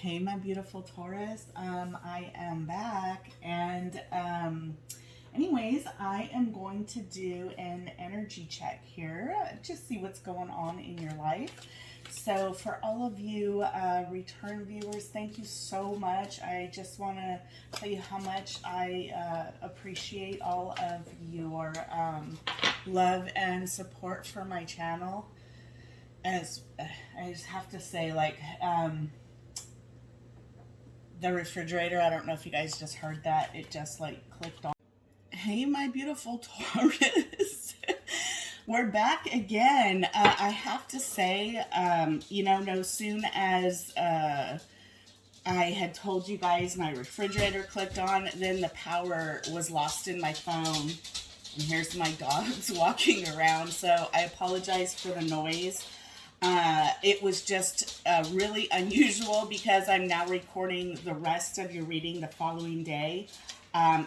Hey, my beautiful Taurus. I am back, and anyways, I am going to do an energy check here, just see what's going on in your life. So, for all of you return viewers, thank you so much. I just want to tell you how much I appreciate all of your love and support for my channel. As I just have to say, like, the refrigerator, I don't know if you guys just heard that, it just like clicked on. Hey, my beautiful Taurus. We're back again. I have to say, no soon as I had told you guys my refrigerator clicked on, then the power was lost in my phone. And here's my dogs walking around, so I apologize for the noise. It was just really unusual because I'm now recording the rest of your reading the following day.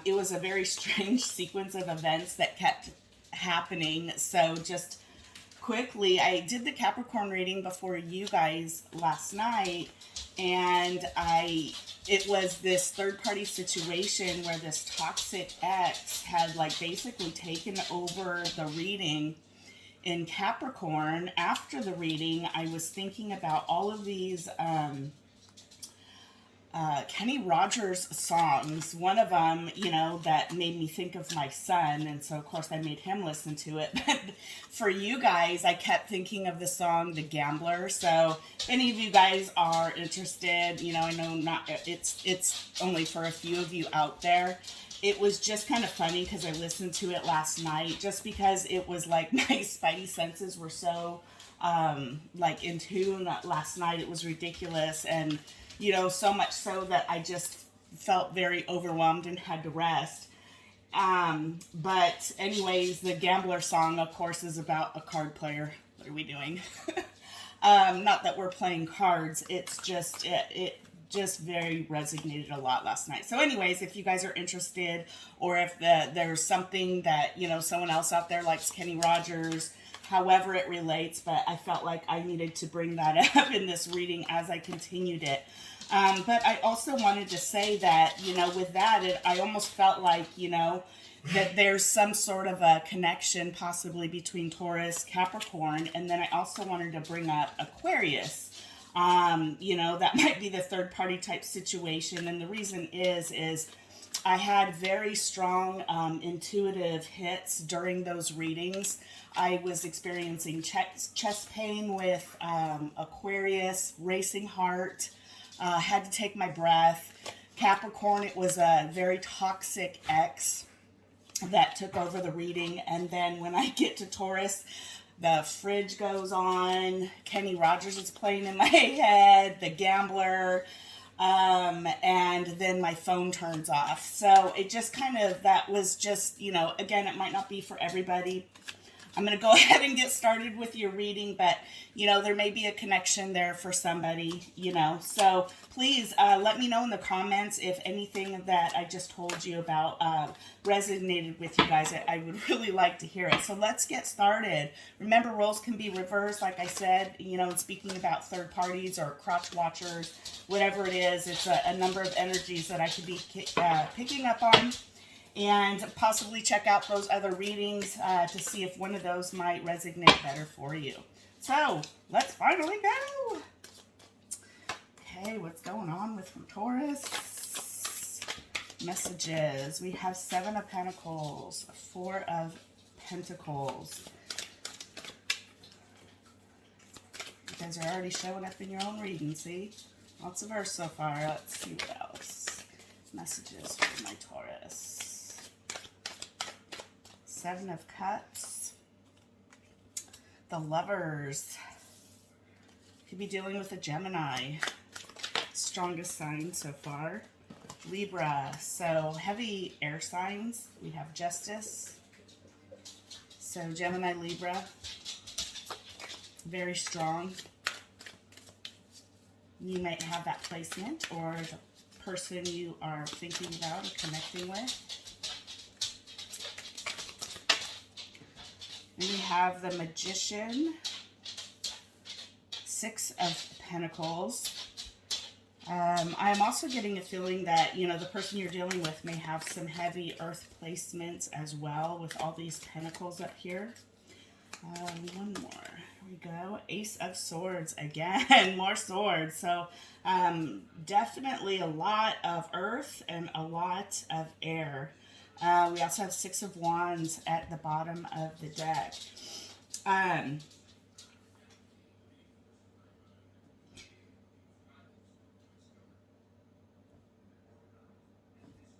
It was a very strange sequence of events that kept happening. So just quickly, I did the Capricorn reading before you guys last night, and it was this third-party situation where this toxic ex had like basically taken over the reading in Capricorn. After the reading, I was thinking about all of these Kenny Rogers songs. One of them, that made me think of my son, and so of course I made him listen to it. But for you guys, I kept thinking of the song "The Gambler." So if any of you guys are interested, I know not it's only for a few of you out there. It was just kind of funny because I listened to it last night, just because it was like my spidey senses were so like in tune last night. It was ridiculous, and so much so that I just felt very overwhelmed and had to rest. But anyways, the Gambler song, of course, is about a card player. What are we doing? Not that we're playing cards. It's just it just very resonated a lot last night. So anyways, if you guys are interested, or if there's something that, someone else out there likes Kenny Rogers, however it relates, but I felt like I needed to bring that up in this reading as I continued it. But I also wanted to say that, with that, I almost felt like, that there's some sort of a connection possibly between Taurus, Capricorn, and then I also wanted to bring up Aquarius. That might be the third party type situation. And the reason is I had very strong intuitive hits during those readings. I was experiencing chest pain with Aquarius, racing heart, had to take my breath. Capricorn, it was a very toxic ex that took over the reading. And then when I get to Taurus, the fridge goes on, Kenny Rogers is playing in my head, The Gambler, and then my phone turns off. So it just that was just, again, it might not be for everybody. I'm going to go ahead and get started with your reading, but, there may be a connection there for somebody, So please let me know in the comments if anything that I just told you about resonated with you guys. I would really like to hear it. So let's get started. Remember, roles can be reversed, like I said, speaking about third parties or crotch watchers, whatever it is. It's a number of energies that I could be picking up on. And possibly check out those other readings to see if one of those might resonate better for you. So, let's finally go. Okay, what's going on with Taurus? Messages. We have 7 of Pentacles, 4 of Pentacles. You guys are already showing up in your own reading, see? Lots of Earth so far. Let's see what else. Messages for my Taurus. 7 of Cups. The Lovers. Could be dealing with a Gemini. Strongest sign so far. Libra. So heavy air signs. We have Justice. So Gemini, Libra. Very strong. You might have that placement, or the person you are thinking about or connecting with. And we have the Magician, 6 of Pentacles, I'm also getting a feeling that, you know, the person you're dealing with may have some heavy earth placements as well with all these pentacles up here. One more. Here we go. Ace of Swords again. More swords. So definitely a lot of earth and a lot of air. We also have Six of Wands at the bottom of the deck.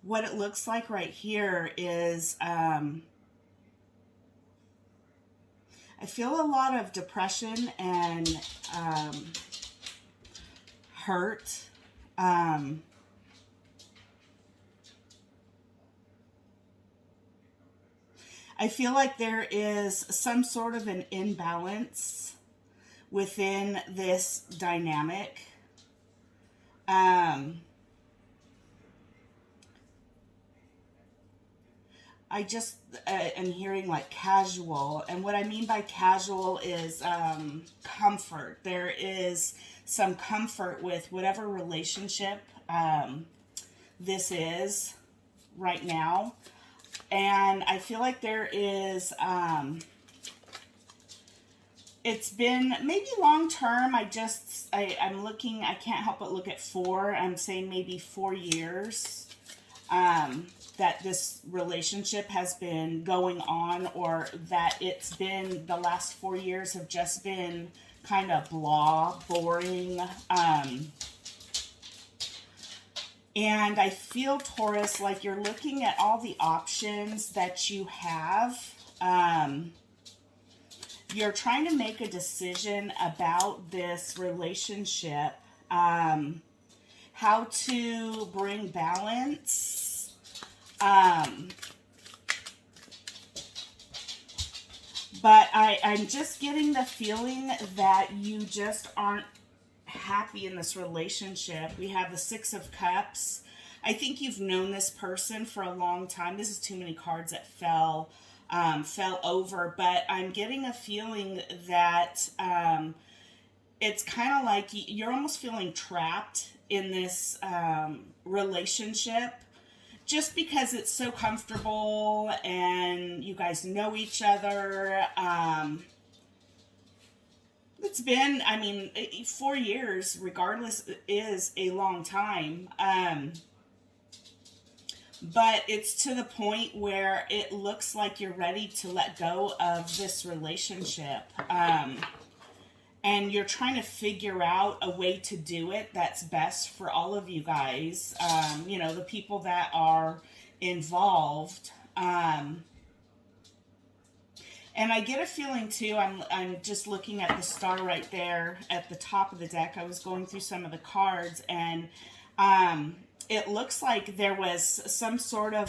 What it looks like right here is I feel a lot of depression and hurt. I feel like there is some sort of an imbalance within this dynamic. I just am hearing like casual, and what I mean by casual is comfort. There is some comfort with whatever relationship this is right now. And I feel like there is, it's been maybe long term. I'm looking, I can't help but look at 4. I'm saying maybe 4 years that this relationship has been going on, or that it's been, the last 4 years have just been kind of blah, boring. And I feel, Taurus, like you're looking at all the options that you have. You're trying to make a decision about this relationship, how to bring balance. But I'm just getting the feeling that you just aren't happy in this relationship. We have the Six of Cups. I think you've known this person for a long time. This is too many cards that fell over, but I'm getting a feeling that it's kind of like you're almost feeling trapped in this relationship just because it's so comfortable and you guys know each other. It's been, 4 years, regardless, is a long time. But it's to the point where it looks like you're ready to let go of this relationship. And you're trying to figure out a way to do it that's best for all of you guys. The people that are involved. And I get a feeling too, I'm just looking at the star right there at the top of the deck. I was going through some of the cards, and it looks like there was some sort of,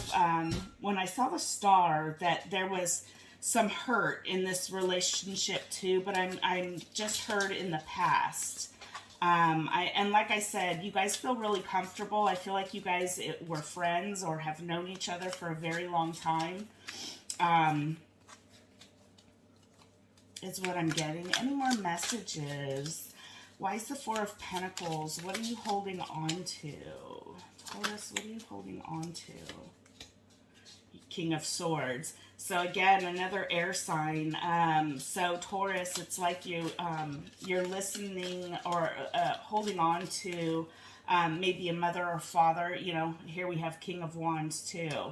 when I saw the star, that there was some hurt in this relationship too, but I'm just hurt in the past. And like I said, you guys feel really comfortable. I feel like you guys were friends or have known each other for a very long time. Is what I'm getting. Any more messages? Why is the Four of Pentacles? What are you holding on to? Taurus, what are you holding on to? King of Swords. So again, another air sign. So Taurus, it's like you're listening or holding on to maybe a mother or father. Here we have King of Wands too.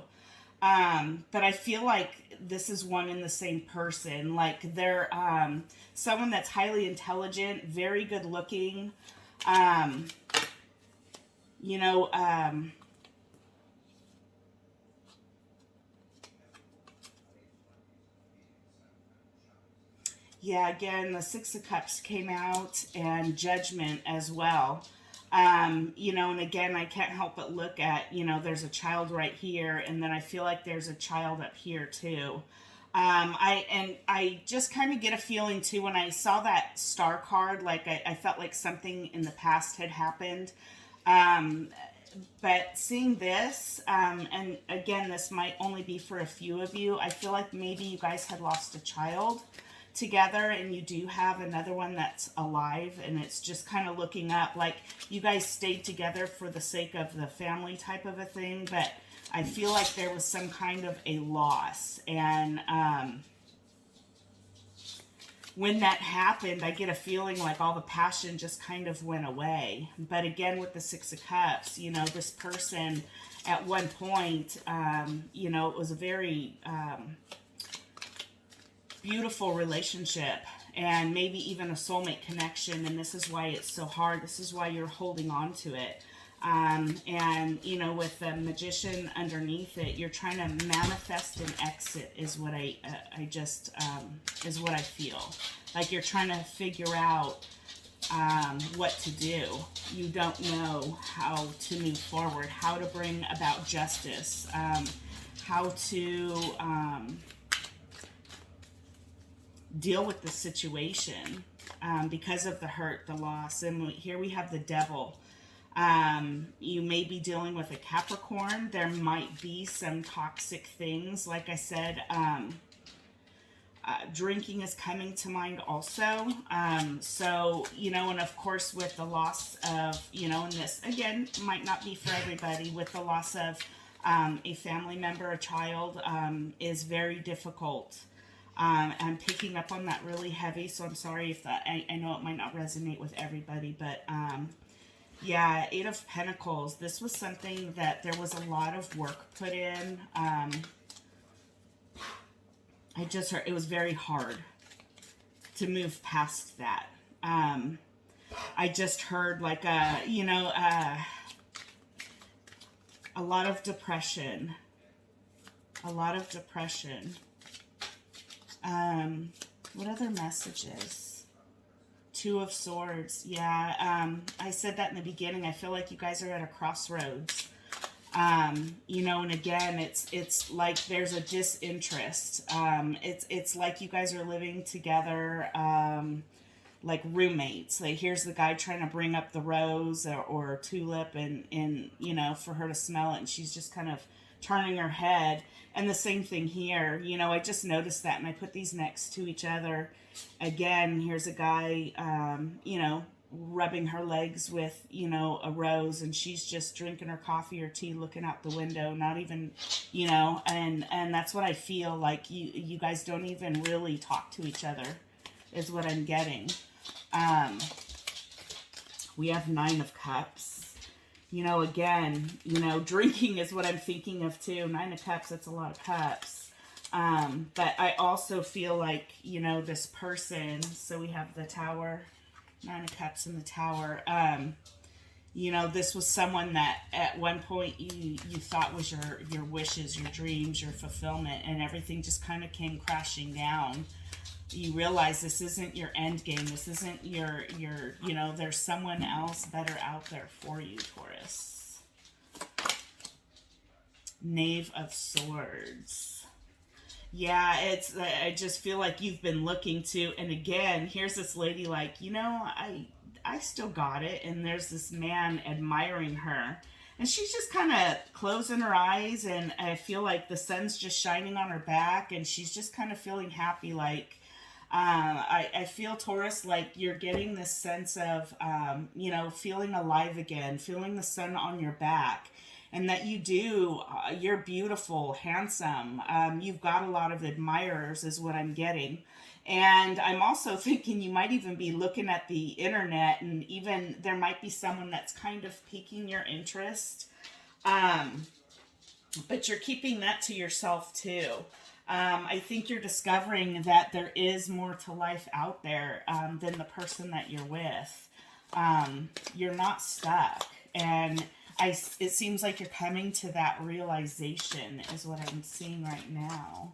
But I feel like this is one and the same person. Like they're someone that's highly intelligent, very good looking. Yeah, again, the Six of Cups came out, and Judgment as well. And again, I can't help but look at, there's a child right here, and then I feel like there's a child up here too. I just kind of get a feeling too, when I saw that star card, like I felt like something in the past had happened. But seeing this, and again, this might only be for a few of you, I feel like maybe you guys had lost a child together, and you do have another one that's alive, and it's just kind of looking up like you guys stayed together for the sake of the family type of a thing, but I feel like there was some kind of a loss. And when that happened, I get a feeling like all the passion just kind of went away. But again, with the Six of Cups, you know, this person at one point, you know, it was a very beautiful relationship, and maybe even a soulmate connection, and this is why it's so hard. This is why you're holding on to it. And you know, with the Magician underneath it, you're trying to manifest an exit is what is what I feel. Like you're trying to figure out what to do. You don't know how to move forward, how to bring about justice, how to deal with the situation because of the hurt, the loss. And here we have the Devil. You may be dealing with a Capricorn. There might be some toxic things. Like I said, drinking is coming to mind also. So, you know, and of course with the loss of, you know, and this, again, might not be for everybody, with the loss of a family member, a child, is very difficult. I'm picking up on that really heavy, so I'm sorry if that, I know it might not resonate with everybody, but yeah, Eight of Pentacles. This was something that there was a lot of work put in. I just heard it was very hard to move past that. I just heard like you know, a lot of depression. A lot of depression. What other messages? Two of Swords. Yeah, I said that in the beginning. I feel like you guys are at a crossroads. You know, and again, it's like there's a disinterest. It's like you guys are living together, like roommates. Like here's the guy trying to bring up the rose or tulip and you know, for her to smell it, and she's just kind of turning her head. And the same thing here, you know, I just noticed that, and I put these next to each other. Again, here's a guy, you know, rubbing her legs with, you know, a rose, and she's just drinking her coffee or tea, looking out the window, not even, you know, and that's what I feel like. You guys don't even really talk to each other, is what I'm getting. We have Nine of Cups. You know, again, you know, drinking is what I'm thinking of too. Nine of Cups, that's a lot of cups. But I also feel like, you know, this person, so we have the Tower, Nine of Cups and the Tower. You know, this was someone that at one point you thought was your wishes, your dreams, your fulfillment, and everything just kind of came crashing down. You realize this isn't your end game. This isn't your, you know, there's someone else better out there for you, Taurus. Knave of Swords. Yeah, I just feel like you've been looking to, and again, here's this lady like, you know, I still got it, and there's this man admiring her, and she's just kind of closing her eyes, and I feel like the sun's just shining on her back, and she's just kind of feeling happy, like, I feel, Taurus, like you're getting this sense of, you know, feeling alive again, feeling the sun on your back, and that you do, you're beautiful, handsome, you've got a lot of admirers is what I'm getting. And I'm also thinking you might even be looking at the internet, and even there might be someone that's kind of piquing your interest, but you're keeping that to yourself too. I think you're discovering that there is more to life out there than the person that you're with. You're not stuck. And it seems like you're coming to that realization is what I'm seeing right now.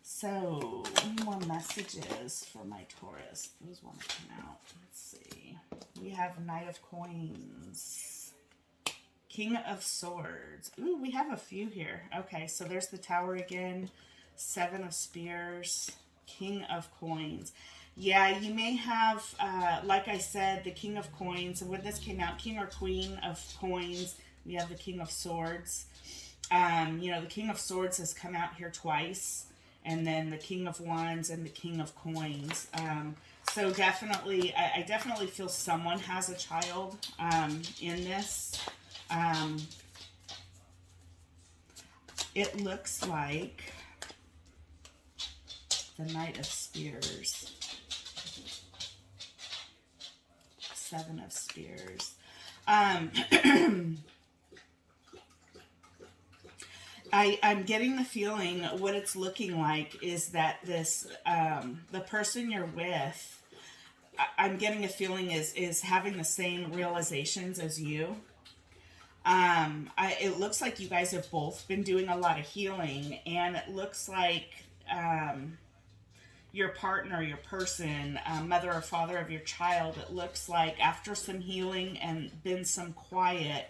So, more messages for my Taurus. Those want to come out. Let's see. We have Knight of Coins. King of Swords. Ooh, we have a few here. Okay, so there's the Tower again. Seven of Spears, King of Coins. Yeah, you may have, like I said, the King of Coins. So when this came out, King or Queen of Coins, we have the King of Swords. You know, the King of Swords has come out here twice. and then the King of Wands and the King of Coins. So definitely, I definitely feel someone has a child in this. It looks like the Knight of Spears. Seven of Spears. I'm getting the feeling what it's looking like is that this, the person you're with, I'm getting a feeling is having the same realizations as you. It looks like you guys have both been doing a lot of healing, and it looks like your partner, your person, mother or father of your child, it looks like after some healing and been some quiet,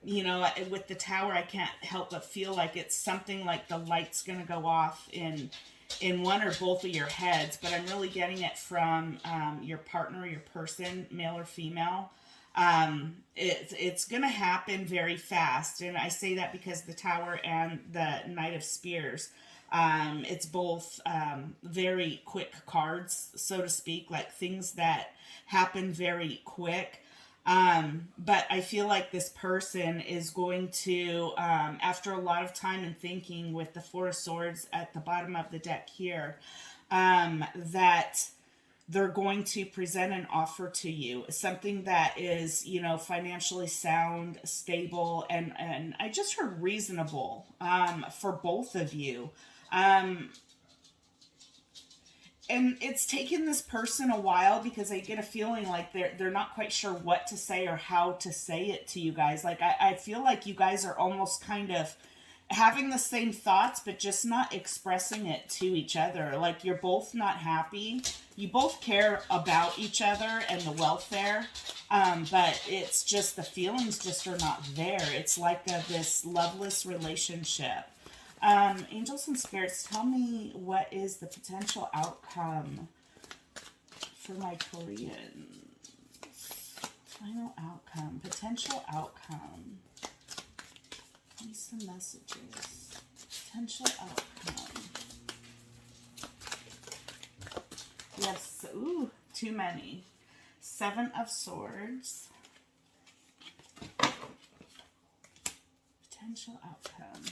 you know, with the Tower, I can't help but feel like it's something like the light's going to go off in one or both of your heads, but I'm really getting it from your partner, your person, male or female. It's going to happen very fast, and I say that because the Tower and the Knight of Spears, it's both very quick cards, so to speak, like things that happen very quick. But I feel like this person is going to, after a lot of time and thinking with the Four of Swords at the bottom of the deck here, that they're going to present an offer to you, something that is, you know, financially sound, stable, and I just heard reasonable, for both of you. And it's taken this person a while because I get a feeling like they're not quite sure what to say or how to say it to you guys. Like, I feel like you guys are almost kind of having the same thoughts, but just not expressing it to each other. Like, you're both not happy. You both care about each other and the welfare, but it's just the feelings just are not there. It's like this loveless relationship. Angels and spirits, tell me what is the potential outcome for my Taurians. Final outcome, potential outcome. Give me some messages. Potential outcome. Yes, ooh, too many. Seven of Swords. Potential outcome.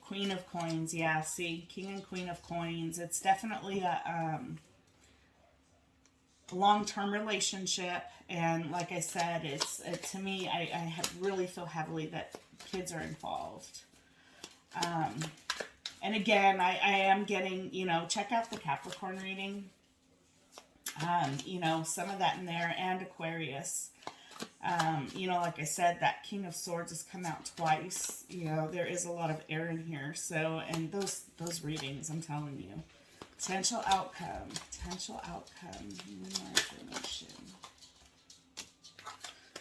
Queen of Coins, yeah, see, King and Queen of Coins. It's definitely a long-term relationship, and like I said, to me, I really feel heavily that kids are involved. And again, I am getting, you know, check out the Capricorn reading. You know, some of that in there, and Aquarius. You know, like I said, that King of Swords has come out twice. You know, there is a lot of air in here. So, and those readings, I'm telling you. Potential outcome. Potential outcome. More information.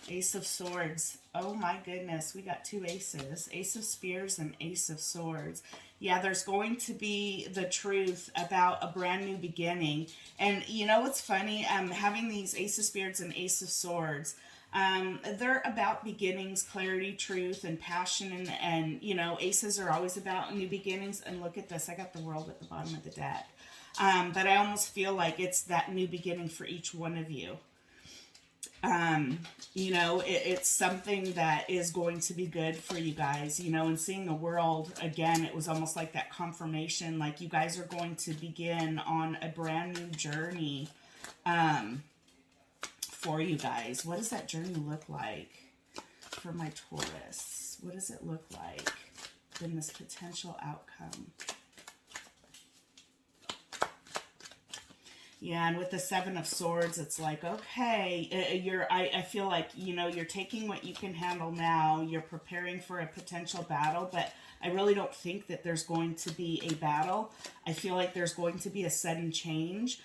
Ace of Swords. Oh my goodness, we got two aces. Ace of Spears and Ace of Swords. Yeah, there's going to be the truth about a brand new beginning. And you know what's funny? Having these Ace of Spears and Ace of Swords, they're about beginnings, clarity, truth, and passion, and you know, aces are always about new beginnings. And look at this, I got the World at the bottom of the deck. But I almost feel like it's that new beginning for each one of you. You know, it's something that is going to be good for you guys, you know, and seeing the World, again, it was almost like that confirmation, like you guys are going to begin on a brand new journey, for you guys. What does that journey look like for my Taurus? What does it look like in this potential outcome? Yeah, and with the Seven of Swords, it's like, okay, I feel like, you know, you're taking what you can handle now. You're preparing for a potential battle, but I really don't think that there's going to be a battle. I feel like there's going to be a sudden change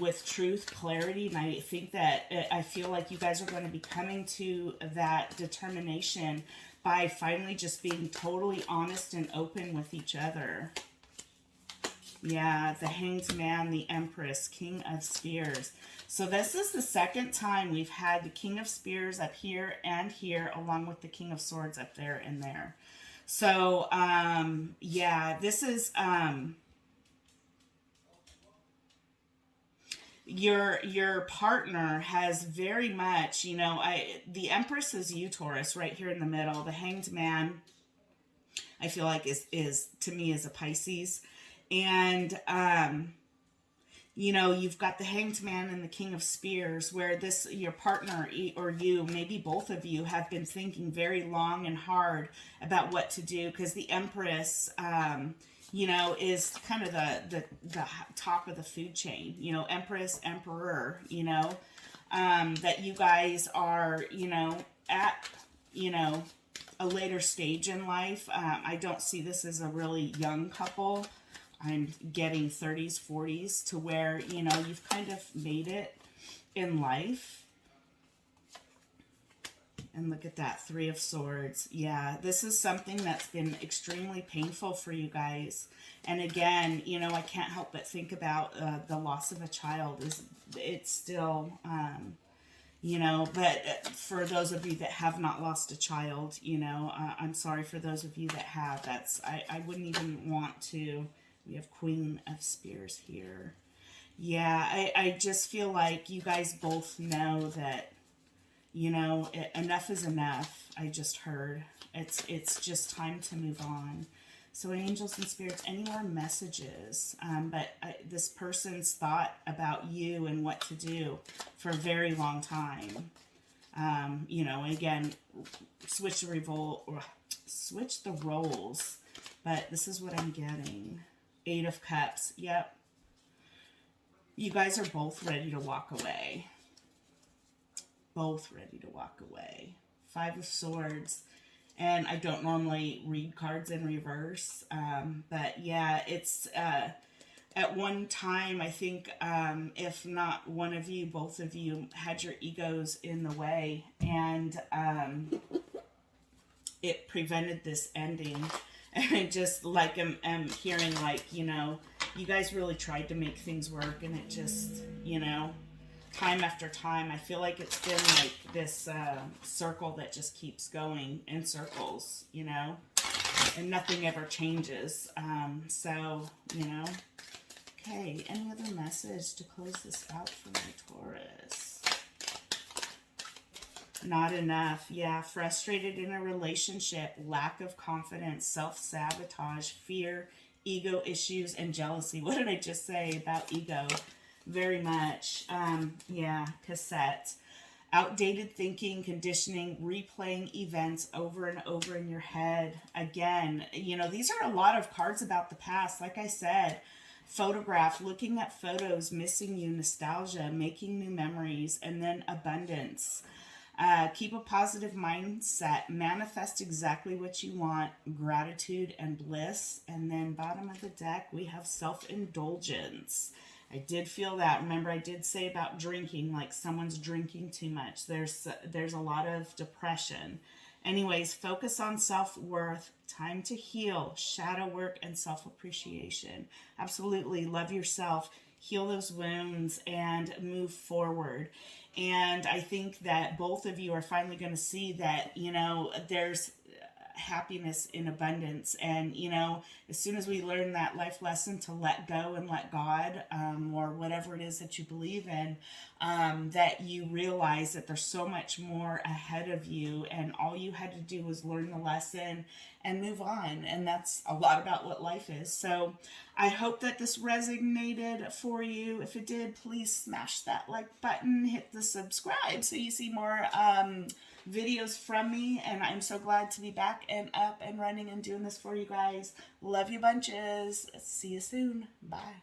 with truth, clarity, and I think that, I feel like you guys are going to be coming to that determination by finally just being totally honest and open with each other. Yeah, the Hanged Man, the Empress, King of Spears. So this is the second time we've had the King of Spears up here and here, along with the King of Swords up there and there. So, yeah, this is, your partner has very much, the Empress is you, Taurus, right here in the middle. The Hanged Man, I feel like is to me is a Pisces. And, you've got the Hanged Man and the King of Spears, where your partner or you, maybe both of you, have been thinking very long and hard about what to do, because the Empress, is kind of the top of the food chain, Empress, Emperor, that you guys are, at, a later stage in life. I don't see this as a really young couple. I'm getting 30s, 40s, to where, you've kind of made it in life. And look at that, Three of Swords. Yeah, this is something that's been extremely painful for you guys. And again, I can't help but think about the loss of a child. It's still, but for those of you that have not lost a child, I'm sorry for those of you that have. I wouldn't even want to. We have Queen of Spears here. Yeah, I just feel like you guys both know that, enough is enough. I just heard. It's just time to move on. So angels and spirits, any more messages? This person's thought about you and what to do for a very long time. Again, switch the roles. But this is what I'm getting. Eight of Cups. Yep. You guys are both ready to walk away. Both ready to walk away. Five of Swords. And I don't normally read cards in reverse. But yeah, it's at one time, I think, if not one of you, both of you had your egos in the way. And it prevented this ending. And I just am hearing you guys really tried to make things work, and it just, time after time, I feel like it's been like this circle that just keeps going in circles, and nothing ever changes. Okay, any other message to close this out for my Taurus? Not enough. Yeah, frustrated in a relationship, lack of confidence, self-sabotage, fear, ego issues, and jealousy. What did I just say about ego? Very much. Yeah, cassette. Outdated thinking, conditioning, replaying events over and over in your head. Again, these are a lot of cards about the past. Like I said, photograph, looking at photos, missing you, nostalgia, making new memories, and then abundance. Keep a positive mindset. Manifest exactly what you want. Gratitude and bliss. And then bottom of the deck, we have self-indulgence. I did feel that. Remember, I did say about drinking, like someone's drinking too much. There's a lot of depression. Anyways, focus on self-worth. Time to heal. Shadow work and self-appreciation. Absolutely. Love yourself. Heal those wounds and move forward. And I think that both of you are finally going to see that, there's happiness in abundance. And, as soon as we learn that life lesson to let go and let God, or whatever it is that you believe in, that you realize that there's so much more ahead of you, and all you had to do was learn the lesson and move on. And that's a lot about what life is. So I hope that this resonated for you. If it did, please smash that like button, hit the subscribe so you see more videos from me. And I'm so glad to be back and up and running and doing this for you guys. Love you bunches. See you soon. Bye.